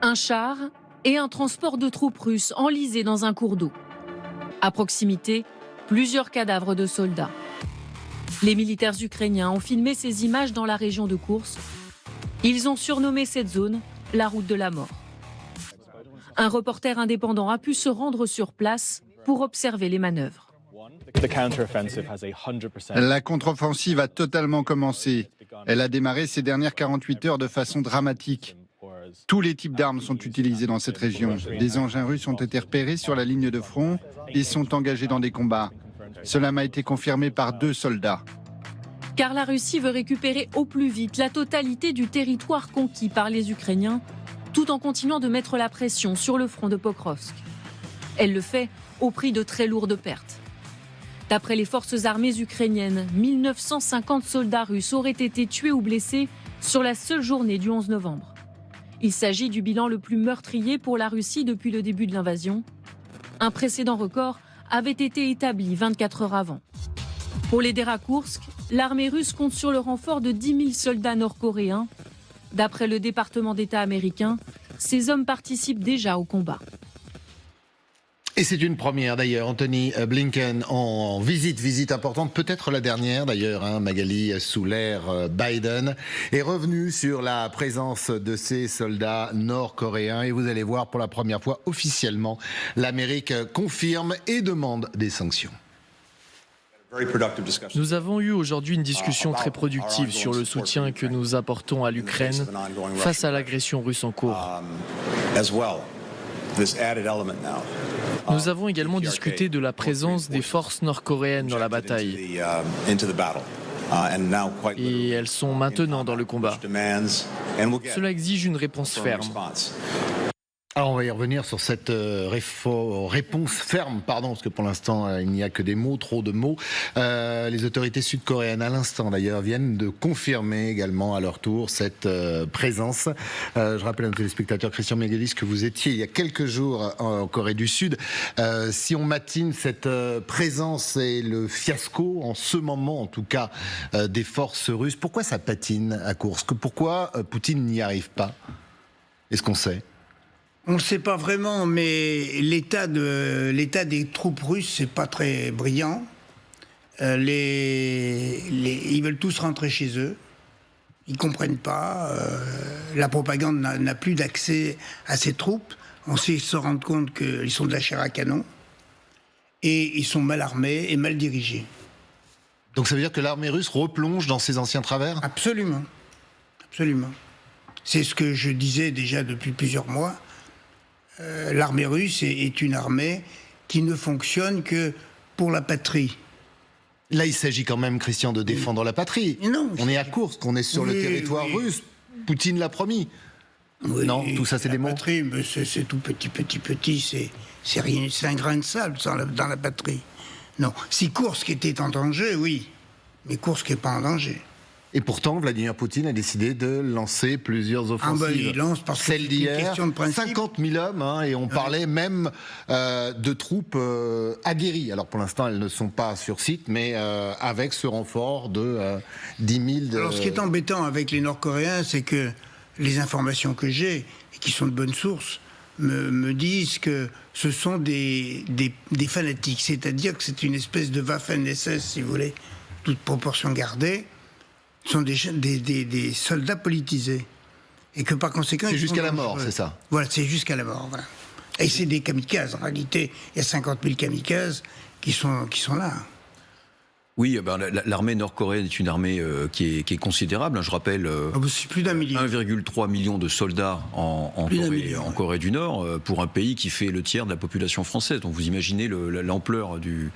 Un char et un transport de troupes russes enlisés dans un cours d'eau. À proximité, plusieurs cadavres de soldats. Les militaires ukrainiens ont filmé ces images dans la région de Koursk. Ils ont surnommé cette zone la route de la mort. Un reporter indépendant a pu se rendre sur place pour observer les manœuvres. La contre-offensive a totalement commencé. Elle a démarré ces dernières 48 heures de façon dramatique. Tous les types d'armes sont utilisés dans cette région. Des engins russes ont été repérés sur la ligne de front et sont engagés dans des combats. Cela m'a été confirmé par 2 soldats. Car la Russie veut récupérer au plus vite la totalité du territoire conquis par les Ukrainiens, tout en continuant de mettre la pression sur le front de Pokrovsk. Elle le fait au prix de très lourdes pertes. D'après les forces armées ukrainiennes, 1950 soldats russes auraient été tués ou blessés sur la seule journée du 11 novembre. Il s'agit du bilan le plus meurtrier pour la Russie depuis le début de l'invasion. Un précédent record avait été établi 24 heures avant. Pour l'aider à Koursk, l'armée russe compte sur le renfort de 10 000 soldats nord-coréens. D'après le département d'État américain, ces hommes participent déjà au combat. Et c'est une première d'ailleurs, Anthony Blinken en visite importante, peut-être la dernière d'ailleurs, Magali, sous l'ère Biden, est revenu sur la présence de ces soldats nord-coréens et vous allez voir pour la première fois officiellement, l'Amérique confirme et demande des sanctions. Nous avons eu aujourd'hui une discussion très productive sur le soutien que nous apportons à l'Ukraine face à l'agression russe en cours. Nous avons également discuté de la présence des forces nord-coréennes dans la bataille. Et elles sont maintenant dans le combat. Cela exige une réponse ferme. Alors on va y revenir sur cette réponse ferme, parce que pour l'instant il n'y a que des mots, trop de mots. Les autorités sud-coréennes à l'instant d'ailleurs viennent de confirmer également à leur tour cette présence. Je rappelle à nos téléspectateurs, Christian Mégalis, que vous étiez il y a quelques jours en Corée du Sud. Si on matine cette présence et le fiasco en ce moment en tout cas des forces russes, pourquoi ça patine à Koursk? Pourquoi Poutine n'y arrive pas? Est-ce qu'on sait? On ne sait pas vraiment, mais l'état des troupes russes, c'est pas très brillant. Ils veulent tous rentrer chez eux. Ils comprennent pas. La propagande n'a plus d'accès à ces troupes. On sait se rendre compte qu'ils sont de la chair à canon. Et ils sont mal armés et mal dirigés. Donc ça veut dire que l'armée russe replonge dans ses anciens travers? Absolument. Absolument. C'est ce que je disais déjà depuis plusieurs mois. L'armée russe est une armée qui ne fonctionne que pour la patrie. Là, il s'agit quand même, Christian, de défendre la patrie. Non, on est à Koursk, on est sur le territoire russe. Poutine l'a promis. Oui, non, tout ça, c'est des mots. La patrie, c'est tout petit. C'est rien, c'est un grain de sable dans la patrie. Non, si Koursk était en danger, oui. Mais Koursk n'est pas en danger. Et pourtant, Vladimir Poutine a décidé de lancer plusieurs offensives. Il lance parce que celle d'hier, 50 000 hommes, et on parlait même de troupes aguerries. Alors pour l'instant, elles ne sont pas sur site, mais avec ce renfort de 10 000... Alors ce qui est embêtant avec les Nord-Coréens, c'est que les informations que j'ai, et qui sont de bonnes sources, me disent que ce sont des fanatiques. C'est-à-dire que c'est une espèce de Waffen-SS, si vous voulez, toute proportion gardée. Sont des soldats politisés. Et que par conséquent... C'est jusqu'à la mort, c'est ça? Voilà, c'est jusqu'à la mort, voilà. Et c'est des kamikazes. En réalité, il y a 50 000 kamikazes qui sont là. Oui, l'armée nord-coréenne est une armée qui est considérable. Je rappelle c'est plus d'1 million. 1,3 million de soldats en Corée du Nord, pour un pays qui fait le tiers de la population française. Donc vous imaginez l'ampleur de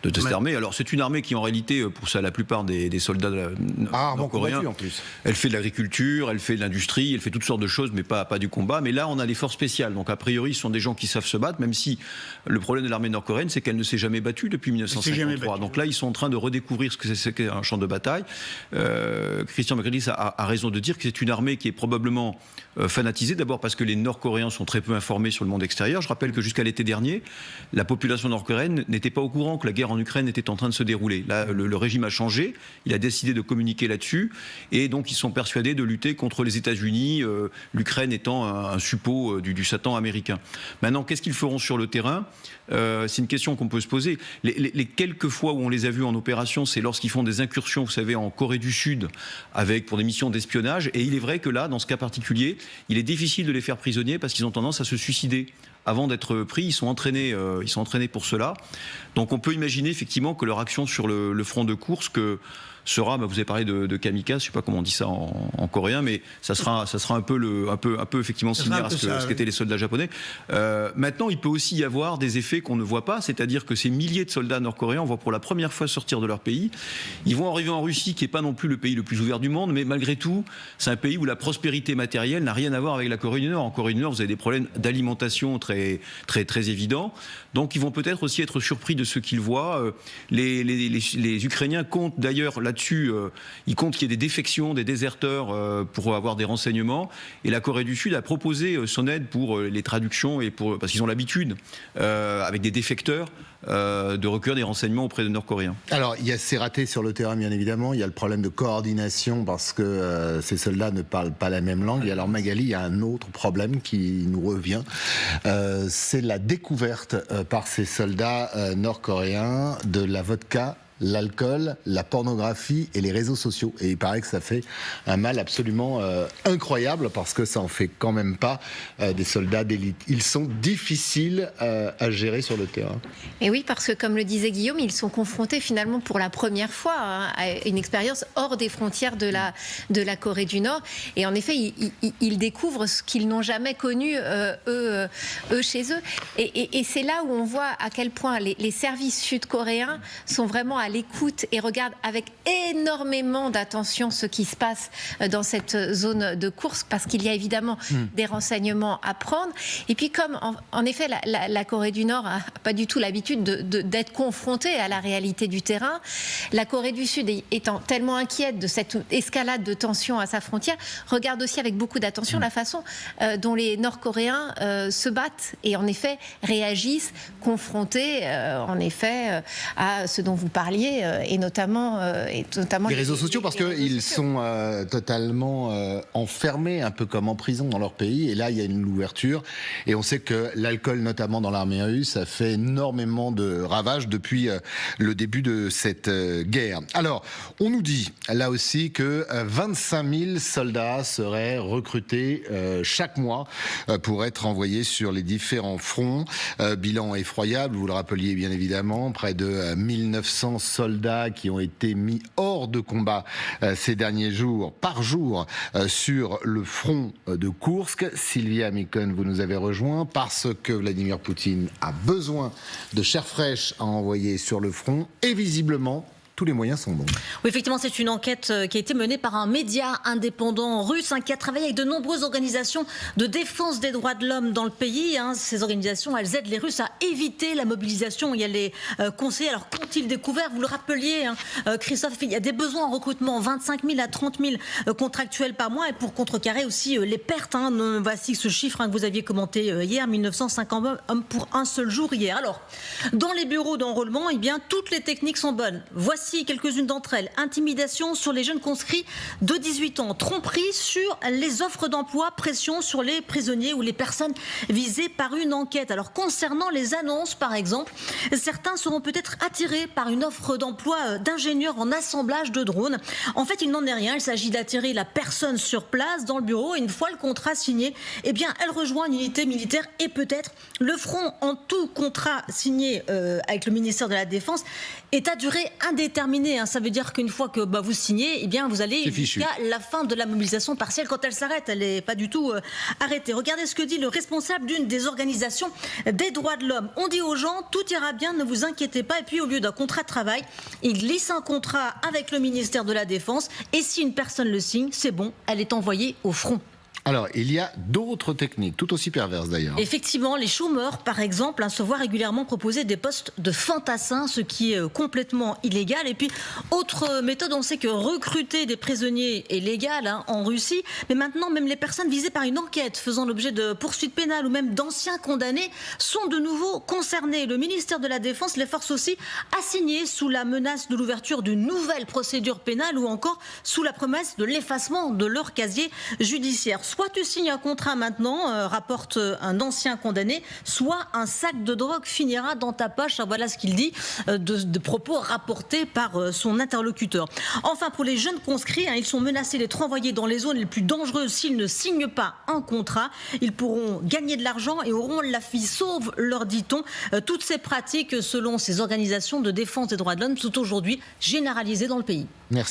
cette armée. Alors c'est une armée qui en réalité, pour ça, la plupart des soldats nord-coréens, en plus. Elle fait de l'agriculture, elle fait de l'industrie, elle fait toutes sortes de choses, mais pas du combat. Mais là, on a les forces spéciales. Donc a priori, ce sont des gens qui savent se battre, même si le problème de l'armée nord-coréenne, c'est qu'elle ne s'est jamais battue depuis 1953. Donc là, ils sont en train de redécouvrir ce que c'est qu'un champ de bataille. Christian Macrédis a raison de dire que c'est une armée qui est probablement fanatisés. D'abord parce que les Nord-Coréens sont très peu informés sur le monde extérieur. Je rappelle que jusqu'à l'été dernier, la population nord-coréenne n'était pas au courant que la guerre en Ukraine était en train de se dérouler. Là, le régime a changé, il a décidé de communiquer là-dessus, et donc ils sont persuadés de lutter contre les États-Unis, l'Ukraine étant un suppôt du Satan américain. Maintenant, qu'est-ce qu'ils feront sur le terrain ? C'est une question qu'on peut se poser. Les quelques fois où on les a vus en opération, c'est lorsqu'ils font des incursions, vous savez, en Corée du Sud, pour des missions d'espionnage. Et il est vrai que là, dans ce cas particulier, il est difficile de les faire prisonniers parce qu'ils ont tendance à se suicider. Avant d'être pris, ils sont entraînés pour cela. Donc on peut imaginer effectivement que leur action sur le front de course sera, vous avez parlé de kamikaze, je ne sais pas comment on dit ça en coréen, mais ça sera un peu effectivement similaire à ce qu'étaient les soldats japonais. Maintenant, il peut aussi y avoir des effets qu'on ne voit pas, c'est-à-dire que ces milliers de soldats nord-coréens, on voit pour la première fois sortir de leur pays. Ils vont arriver en Russie, qui n'est pas non plus le pays le plus ouvert du monde, mais malgré tout, c'est un pays où la prospérité matérielle n'a rien à voir avec la Corée du Nord. En Corée du Nord, vous avez des problèmes d'alimentation très, très, très évidents. Donc, ils vont peut-être aussi être surpris de ce qu'ils voient. Les Ukrainiens comptent d'ailleurs là-dessus, ils comptent qu'il y ait des défections, des déserteurs pour avoir des renseignements. Et la Corée du Sud a proposé son aide pour les traductions parce qu'ils ont l'habitude, avec des défecteurs, de recueillir des renseignements auprès des Nord-Coréens. Alors, il y a ces ratés sur le terrain, bien évidemment. Il y a le problème de coordination parce que ces soldats ne parlent pas la même langue. Et alors, Magali, il y a un autre problème qui nous revient. C'est la découverte par ces soldats nord-coréens de la vodka, l'alcool, la pornographie et les réseaux sociaux. Et il paraît que ça fait un mal absolument incroyable parce que ça en fait quand même pas des soldats d'élite. Ils sont difficiles à gérer sur le terrain. Et oui, parce que comme le disait Guillaume, ils sont confrontés finalement pour la première fois à une expérience hors des frontières de la Corée du Nord. Et en effet, ils découvrent ce qu'ils n'ont jamais connu eux chez eux. Et c'est là où on voit à quel point les services sud-coréens sont vraiment à l'écoute et regardent avec énormément d'attention ce qui se passe dans cette zone de course, parce qu'il y a évidemment des renseignements à prendre. Et puis comme en effet la Corée du Nord n'a pas du tout l'habitude d'être confrontée à la réalité du terrain, la Corée du Sud étant tellement inquiète de cette escalade de tensions à sa frontière, regarde aussi avec beaucoup d'attention la façon dont les Nord-Coréens se battent et en effet réagissent, confrontés en effet à ce dont vous parliez, et notamment les réseaux sociaux, parce qu'ils sont totalement enfermés, un peu comme en prison dans leur pays. Et là, il y a une ouverture. Et on sait que l'alcool, notamment dans l'armée russe, a fait énormément de ravages depuis le début de cette guerre. Alors, on nous dit là aussi que 25 000 soldats seraient recrutés chaque mois pour être envoyés sur les différents fronts. Bilan effroyable, vous le rappeliez bien évidemment, près de 1900 soldats qui ont été mis hors de combat ces derniers jours, par jour, sur le front de Koursk. Sylvia Mikon, vous nous avez rejoint parce que Vladimir Poutine a besoin de chair fraîche à envoyer sur le front et visiblement, tous les moyens sont bons. Oui, effectivement, c'est une enquête qui a été menée par un média indépendant russe qui a travaillé avec de nombreuses organisations de défense des droits de l'homme dans le pays. Ces organisations, elles aident les Russes à éviter la mobilisation. Il y a les conseillers. Alors, qu'ont-ils découvert ? Vous le rappeliez, Christophe, il y a des besoins en recrutement, 25 000 à 30 000 contractuels par mois. Et pour contrecarrer aussi les pertes, voici ce chiffre que vous aviez commenté hier, 1950 hommes pour un seul jour hier. Alors, dans les bureaux d'enrôlement, toutes les techniques sont bonnes. Voici quelques-unes d'entre elles. Intimidation sur les jeunes conscrits de 18 ans, tromperie sur les offres d'emploi, pression sur les prisonniers ou les personnes visées par une enquête. Alors concernant les annonces, par exemple, certains seront peut-être attirés par une offre d'emploi d'ingénieur en assemblage de drones. En fait, il n'en est rien. Il s'agit d'attirer la personne sur place dans le bureau. Et une fois le contrat signé, elle rejoint une unité militaire et peut-être le front. En tout, contrat signé avec le ministère de la Défense est à durée indéterminée. Ça veut dire qu'une fois que vous signez, vous allez jusqu'à la fin de la mobilisation partielle. Quand elle s'arrête, elle n'est pas du tout arrêtée. Regardez ce que dit le responsable d'une des organisations des droits de l'homme. On dit aux gens, tout ira bien, ne vous inquiétez pas. Et puis au lieu d'un contrat de travail, il glisse un contrat avec le ministère de la Défense. Et si une personne le signe, c'est bon, elle est envoyée au front. Alors, il y a d'autres techniques, tout aussi perverses d'ailleurs. Effectivement, les chômeurs, par exemple, se voient régulièrement proposer des postes de fantassins, ce qui est complètement illégal. Et puis, autre méthode, on sait que recruter des prisonniers est légal en Russie. Mais maintenant, même les personnes visées par une enquête faisant l'objet de poursuites pénales ou même d'anciens condamnés sont de nouveau concernées. Le ministère de la Défense les force aussi à signer sous la menace de l'ouverture d'une nouvelle procédure pénale ou encore sous la promesse de l'effacement de leur casier judiciaire. Soit tu signes un contrat maintenant, rapporte un ancien condamné, soit un sac de drogue finira dans ta poche. Voilà ce qu'il dit de propos rapportés par son interlocuteur. Enfin, pour les jeunes conscrits, ils sont menacés d'être renvoyés dans les zones les plus dangereuses s'ils ne signent pas un contrat. Ils pourront gagner de l'argent et auront la vie sauve, leur dit-on. Toutes ces pratiques, selon ces organisations de défense des droits de l'homme, sont aujourd'hui généralisées dans le pays. Merci.